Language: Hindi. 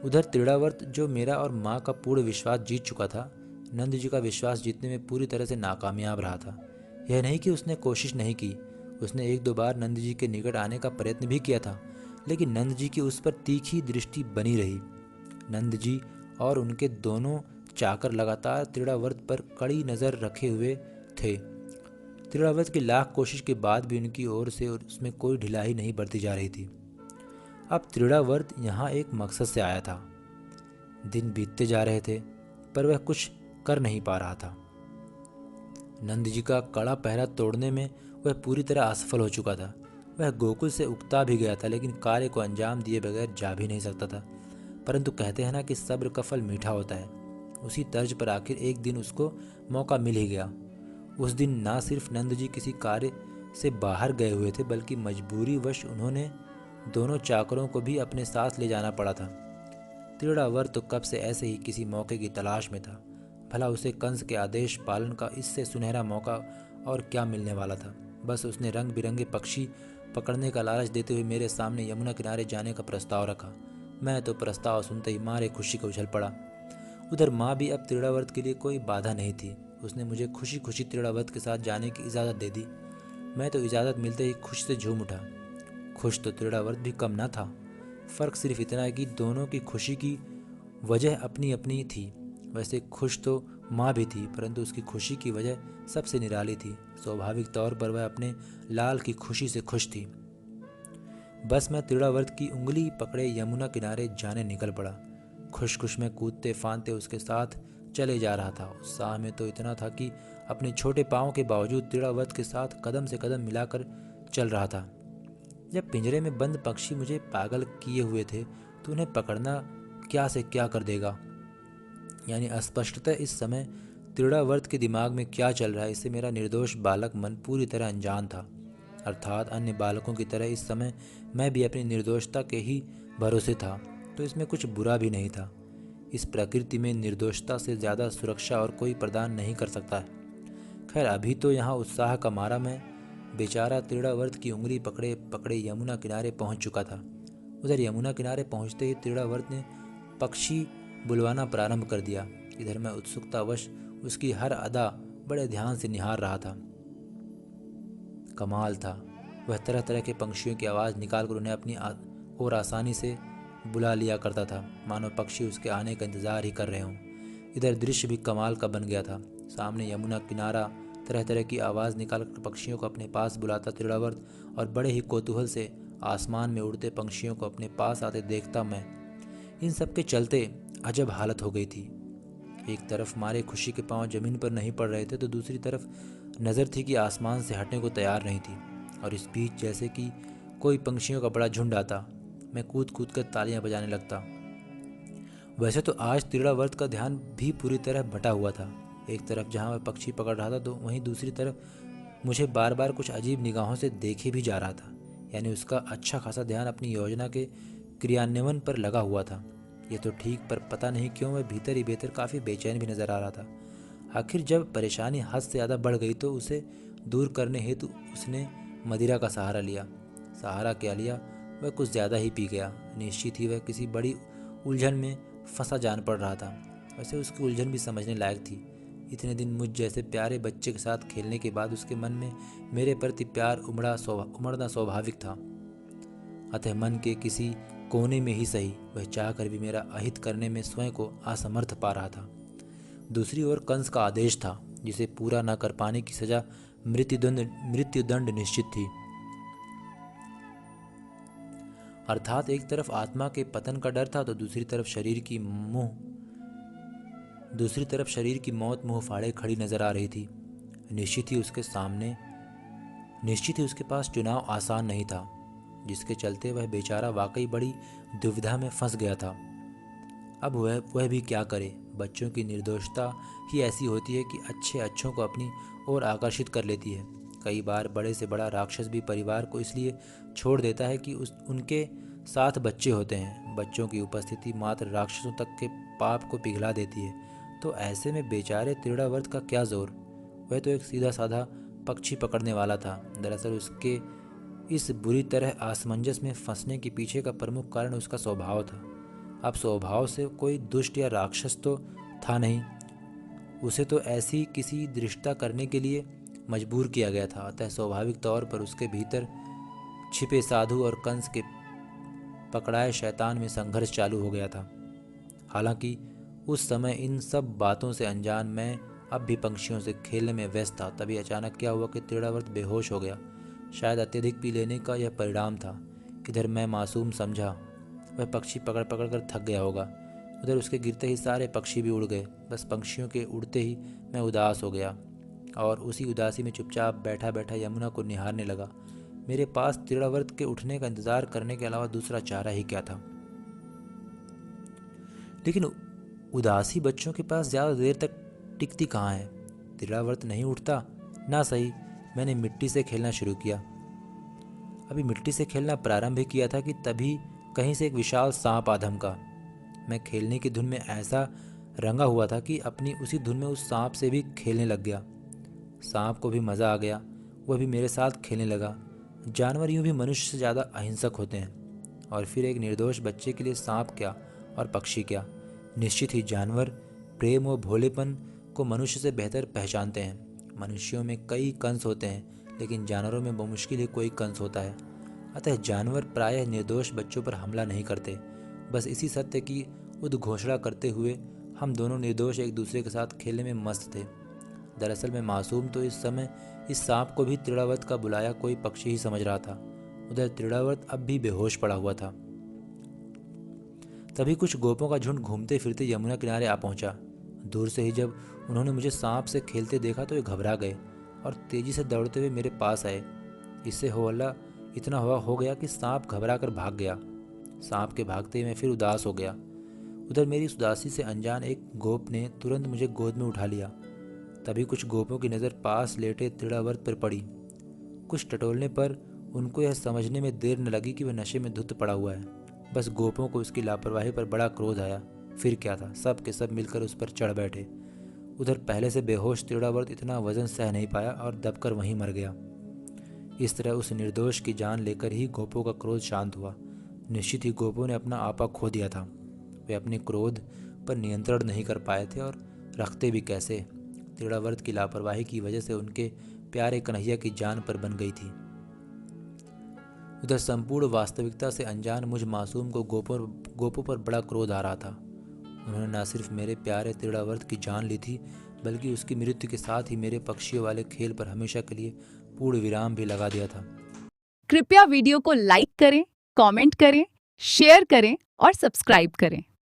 उधर त्रिड़ावर्त, जो मेरा और माँ का पूर्ण विश्वास जीत चुका था, नंद जी का विश्वास जीतने में पूरी तरह से नाकामयाब रहा था। यह नहीं कि उसने कोशिश नहीं की, उसने एक दो बार नंद जी के निकट आने का प्रयत्न भी किया था, लेकिन नंद जी की उस पर तीखी दृष्टि बनी रही। नंद जी और उनके दोनों चाकर लगातार त्रिड़ावर्त पर कड़ी नज़र रखे हुए थे। त्रिड़ावर्त की लाख कोशिश के बाद भी उनकी ओर से उसमें कोई ढिलाई नहीं बरती जा रही थी। अब त्रिड़ावर्त यहाँ एक मकसद से आया था। दिन बीतते जा रहे थे, पर वह कुछ कर नहीं पा रहा था। नंद जी का कड़ा पहरा तोड़ने में वह पूरी तरह असफल हो चुका था। वह गोकुल से उकता भी गया था, लेकिन कार्य को अंजाम दिए बगैर जा भी नहीं सकता था। परंतु कहते हैं ना कि सब्र का फल मीठा होता है। उसी तर्ज पर आखिर एक दिन उसको मौका मिल ही गया। उस दिन ना सिर्फ नंद जी किसी कार्य से बाहर गए हुए थे, बल्कि मजबूरी वश उन्होंने दोनों चाकरों को भी अपने साथ ले जाना पड़ा था। त्रिड़ावर्त तो कब से ऐसे ही किसी मौके की तलाश में था। भला उसे कंस के आदेश पालन का इससे सुनहरा मौका और क्या मिलने वाला था। बस उसने रंग बिरंगे पक्षी पकड़ने का लालच देते हुए मेरे सामने यमुना किनारे जाने का प्रस्ताव रखा। मैं तो प्रस्ताव सुनते ही मारे खुशी को उछल पड़ा। उधर माँ भी अब त्रिड़ावर्त के लिए कोई बाधा नहीं थी। उसने मुझे खुशी खुशी त्रिड़ावर्त के साथ जाने की इजाज़त दे दी। मैं तो इजाज़त मिलते ही खुशी से झूम उठा। खुश तो त्रिड़ावर्त भी कम न था। फ़र्क सिर्फ इतना है कि दोनों की खुशी की वजह अपनी अपनी थी। वैसे खुश तो माँ भी थी, परंतु उसकी खुशी की वजह सबसे निराली थी। स्वाभाविक तौर पर वह अपने लाल की खुशी से खुश थी। बस मैं त्रिड़ावर्त की उंगली पकड़े यमुना किनारे जाने निकल पड़ा। खुश खुश में कूदते फांदते उसके साथ चले जा रहा था। उत्साह में तो इतना था कि अपने छोटे पाँव के बावजूद त्रिड़ावर्त के साथ कदम से कदम मिलाकर चल रहा था। जब पिंजरे में बंद पक्षी मुझे पागल किए हुए थे, तो उन्हें पकड़ना क्या से क्या कर देगा। यानी अस्पष्टतः इस समय त्रिड़ावर्त के दिमाग में क्या चल रहा है, इससे मेरा निर्दोष बालक मन पूरी तरह अनजान था। अर्थात अन्य बालकों की तरह इस समय मैं भी अपनी निर्दोषता के ही भरोसे था, तो इसमें कुछ बुरा भी नहीं था। इस प्रकृति में निर्दोषता से ज़्यादा सुरक्षा और कोई प्रदान नहीं कर सकता है। खैर, अभी तो यहाँ उत्साह का मारा मैं बेचारा त्रिड़ावर्त की उंगली पकड़े पकड़े यमुना किनारे पहुँच चुका था। उधर यमुना किनारे पहुँचते ही त्रिड़ावर्त ने पक्षी बुलवाना प्रारंभ कर दिया। इधर मैं उत्सुकतावश उसकी हर अदा बड़े ध्यान से निहार रहा था। कमाल था, वह तरह तरह के पंक्षियों की आवाज़ निकालकर उन्हें अपनी ओर आसानी से बुला लिया करता था, मानो पक्षी उसके आने का इंतज़ार ही कर रहे हों। इधर दृश्य भी कमाल का बन गया था। सामने यमुना किनारा तरह तरह की आवाज़ निकालकर पक्षियों को अपने पास बुलाता त्रिड़ावर्त, और बड़े ही कौतूहल से आसमान में उड़ते पंक्षियों को अपने पास आते देखता मैं। इन सब के चलते अजब हालत हो गई थी। एक तरफ मारे खुशी के पांव जमीन पर नहीं पड़ रहे थे, तो दूसरी तरफ नज़र थी कि आसमान से हटने को तैयार नहीं थी। और इस बीच जैसे कि कोई पंछियों का बड़ा झुंड आता, मैं कूद कूद कर तालियां बजाने लगता। वैसे तो आज त्रिड़ावर्त का ध्यान भी पूरी तरह बटा हुआ था। एक तरफ जहाँ वह पक्षी पकड़ रहा था, तो वहीं दूसरी तरफ मुझे बार बार कुछ अजीब निगाहों से देखे भी जा रहा था। यानी उसका अच्छा खासा ध्यान अपनी योजना के क्रियान्वयन पर लगा हुआ था। ये तो ठीक, पर पता नहीं क्यों वह भीतर ही भीतर काफ़ी बेचैन भी नज़र आ रहा था। आखिर जब परेशानी हद से ज़्यादा बढ़ गई, तो उसे दूर करने हेतु उसने मदिरा का सहारा लिया। सहारा क्या लिया, वह कुछ ज़्यादा ही पी गया। निश्चित ही वह किसी बड़ी उलझन में फंसा जान पड़ रहा था। वैसे उसकी उलझन भी समझने लायक थी। इतने दिन मुझ जैसे प्यारे बच्चे के साथ खेलने के बाद उसके मन में मेरे प्रति प्यार उमड़ना स्वाभाविक था। अतः मन के किसी कोने में ही सही, वह चाह कर भी मेरा अहित करने में स्वयं को असमर्थ पा रहा था। दूसरी ओर कंस का आदेश था, जिसे पूरा न कर पाने की सजा मृत्युदंड निश्चित थी। अर्थात एक तरफ आत्मा के पतन का डर था, तो दूसरी तरफ शरीर की मौत मुंह फाड़े खड़ी नजर आ रही थी। निश्चित ही उसके पास चुनाव आसान नहीं था, जिसके चलते वह बेचारा वाकई बड़ी दुविधा में फंस गया था। अब वह भी क्या करे। बच्चों की निर्दोषता ही ऐसी होती है कि अच्छे अच्छों को अपनी ओर आकर्षित कर लेती है। कई बार बड़े से बड़ा राक्षस भी परिवार को इसलिए छोड़ देता है कि उनके साथ बच्चे होते हैं। बच्चों की उपस्थिति मात्र राक्षसों तक के पाप को पिघला देती है। तो ऐसे में बेचारे त्रिड़ावर्त का क्या जोर। वह तो एक सीधा साधा पक्षी पकड़ने वाला था। दरअसल उसके इस बुरी तरह असमंजस में फंसने के पीछे का प्रमुख कारण उसका स्वभाव था। अब स्वभाव से कोई दुष्ट या राक्षस तो था नहीं, उसे तो ऐसी किसी दृष्टता करने के लिए मजबूर किया गया था। अतः स्वाभाविक तौर पर उसके भीतर छिपे साधु और कंस के पकड़ाए शैतान में संघर्ष चालू हो गया था। हालांकि उस समय इन सब बातों से अनजान मैं अब भी पंक्षियों से खेलने में व्यस्त था। तभी अचानक क्या हुआ कि त्रिड़ावर्त बेहोश हो गया। शायद अत्यधिक पी लेने का यह परिणाम था। इधर मैं मासूम समझा वह पक्षी पकड़ पकड़ कर थक गया होगा, उधर उसके गिरते ही सारे पक्षी भी उड़ गए। बस पंक्षियों के उड़ते ही मैं उदास हो गया और उसी उदासी में चुपचाप बैठा बैठा यमुना को निहारने लगा। मेरे पास त्रिड़ावर्त के उठने का इंतजार करने के अलावा दूसरा चारा ही क्या था। लेकिन उदासी बच्चों के पास ज़्यादा देर तक टिकती कहाँ है। त्रिड़ावर्त नहीं उठता ना सही। मैंने मिट्टी से खेलना शुरू किया। अभी मिट्टी से खेलना प्रारंभ ही किया था कि तभी कहीं से एक विशाल सांप आ धमका। मैं खेलने की धुन में ऐसा रंगा हुआ था कि अपनी उसी धुन में उस सांप से भी खेलने लग गया। सांप को भी मज़ा आ गया, वह भी मेरे साथ खेलने लगा। जानवर यूं भी मनुष्य से ज़्यादा अहिंसक होते हैं, और फिर एक निर्दोष बच्चे के लिए सांप क्या और पक्षी क्या। निश्चित ही जानवर प्रेम और भोलेपन को मनुष्य से बेहतर पहचानते हैं। मनुष्यों में कई कंस होते हैं, लेकिन जानवरों में बमुश्किल ही कोई कंस होता है। अतः जानवर प्रायः निर्दोष बच्चों पर हमला नहीं करते। बस इसी सत्य की उद्घोषणा करते हुए हम दोनों निर्दोष एक दूसरे के साथ खेलने में मस्त थे। दरअसल मैं मासूम तो इस समय इस सांप को भी त्रिड़ावर्त का बुलाया कोई पक्षी ही समझ रहा था। उधर त्रिड़ावर्त अब भी बेहोश पड़ा हुआ था। तभी कुछ गोपों का झुंड घूमते फिरते यमुना किनारे आ पहुंचा। दूर से ही जब उन्होंने मुझे सांप से खेलते देखा तो वे घबरा गए और तेजी से दौड़ते हुए मेरे पास आए। इससे हल्ला इतना हुआ हो गया कि सांप घबरा कर भाग गया। सांप के भागते ही मैं फिर उदास हो गया। उधर मेरी इस उदासी से अनजान एक गोप ने तुरंत मुझे गोद में उठा लिया। तभी कुछ गोपों की नज़र पास लेटे त्रिड़ावर्त पर पड़ी। कुछ टटोलने पर उनको यह समझने में देर न लगी कि वह नशे में धुत पड़ा हुआ है। बस गोपों को उसकी लापरवाही पर बड़ा क्रोध आया। फिर क्या था, सब के सब मिलकर उस पर चढ़ बैठे। उधर पहले से बेहोश त्रिड़ावर्त इतना वजन सह नहीं पाया और दबकर वहीं मर गया। इस तरह उस निर्दोष की जान लेकर ही गोपों का क्रोध शांत हुआ। निश्चित ही गोपों ने अपना आपा खो दिया था। वे अपने क्रोध पर नियंत्रण नहीं कर पाए थे और रखते भी कैसे। त्रिड़ावर्त की लापरवाही की वजह से उनके प्यारे कन्हैया की जान पर बन गई थी। उधर संपूर्ण वास्तविकता से अनजान मुझ मासूम को गोपों पर बड़ा क्रोध आ रहा था। उन्होंने न सिर्फ मेरे प्यारे त्रिड़ावर्त की जान ली थी, बल्कि उसकी मृत्यु के साथ ही मेरे पक्षियों वाले खेल पर हमेशा के लिए पूर्ण विराम भी लगा दिया था। कृपया वीडियो को लाइक करें, कमेंट करें, शेयर करें और सब्सक्राइब करें।